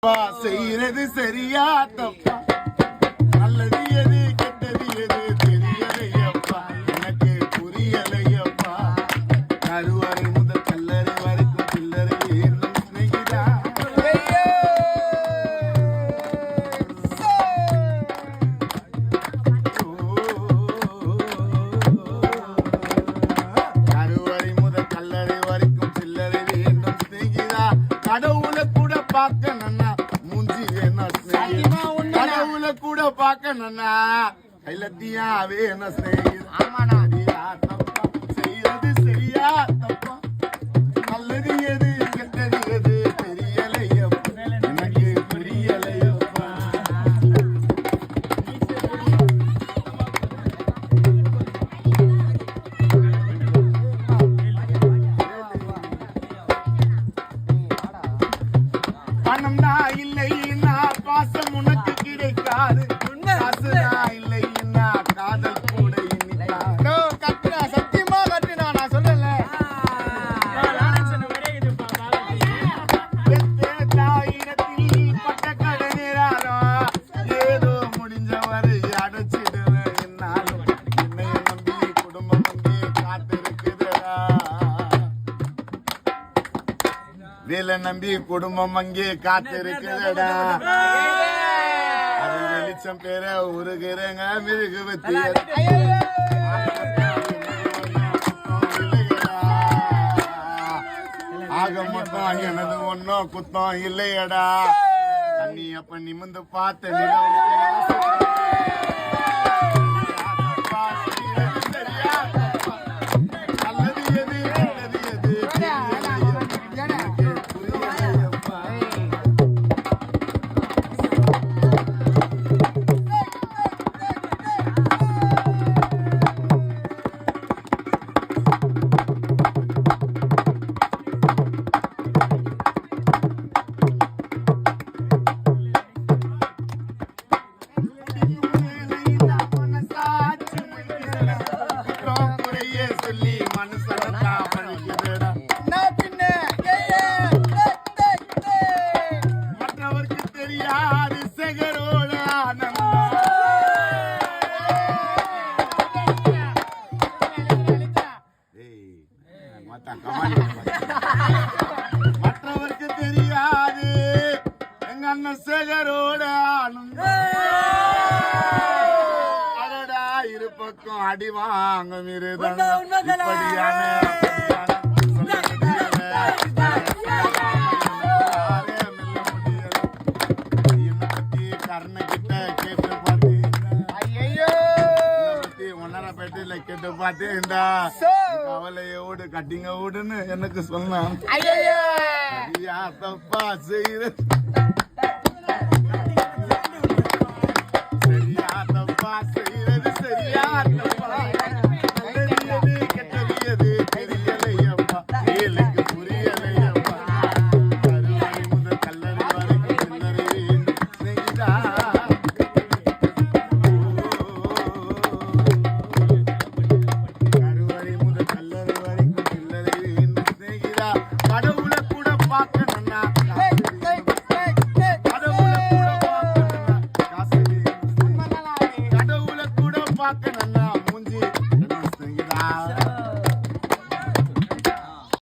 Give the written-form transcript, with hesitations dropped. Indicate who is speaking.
Speaker 1: செய்யறது சரியா தப்பா, நல்லது எது கெட்டது எது தெரியலையப்பா, எனக்கு புரியலையப்பா. கருவறை முதல் கல்லறை வரைக்கும் சில்லறை ஏறும் சிநேகிதா. கருவறை முதல் கல்லறை வரைக்கும் சில்லறை வேண்டும் சிநேகிதா. கடவுளை கூட பார்க்க கடவுளை கூட பார்க்கணும்னா கைலத்தியாவே என்ன செய்யறது சரியா தப்பா, நல்லது எது கெட்டது எது தெரியலையப்பா, எனக்கு புரியலையப்பா. பணம்னா இல்லைன்னா பாசம் உனக்கு கிடைக்காது, இல்லைன்னா காதல் கூட கட்டுனா சத்தியமா கட்டுனா நான் சொல்லல. தாயிடத்தில் பட்ட கடனேறாலும் ஏதோ முடிஞ்சவரை அடைச்சிடுவேன். என்னாலும் என்னைய நம்பி குடும்பம் நம்பி காத்திருக்குதா, வேலை நம்பி குடும்பம் அங்கே காத்திருக்குதடா. அது வெளிச்சம் பேர உருகிறங்க மிருகுவத்தி ஆக மொத்தம் எனது ஒன்னும் குத்தம் இல்லையடா. தண்ணி அப்ப நிமிந்து பார்த்த நல்லது எது நல்லது எது சொல்லி மனுஷனா பண்ணிக்கிறேன். மற்றவருக்கு தெரியாது சேகரோட ஆனந்தம், மற்றவருக்கு தெரியாது எங்க அண்ணன் சேகரோட ஆனந்தம். அடடா இரு பக்கம் அடி வாங்க மிருதம் கர்ணகிட்ட கேட்டு ஒன்னரைப்பேட்டையில கேட்டு பார்த்தேன்டா, கவலையோடு கட்டிங்க ஓடுன்னு எனக்கு சொன்னான். தப்பா செய்யறது